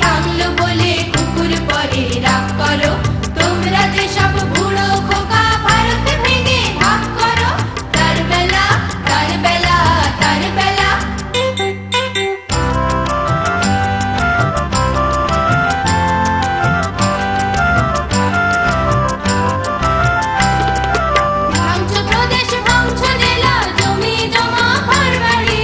ভাঙলো বলে কুকুর পরে রাগ করো, তোমরা যে সব বুড়ো খোকা ভারত ভেঙে ভাগ করো। তার বেলা তার বেলা তার বেলা। ভাঙছো প্রদেশ ভাঙছো জেলা, জমি জমা ঘর বাড়ি।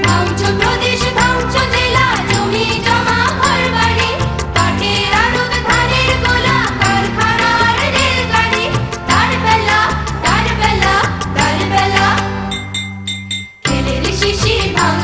ভাঙছো প্রদেশ ভাঙছো জেলা, জমি জমা ঘর বাড়ি। কাঠের আড়ত ধানের গোলা, কারখানার রেলগাড়ি। তার বেলা তার বেলা তার বেলা। খেলের শিশি ভাঙ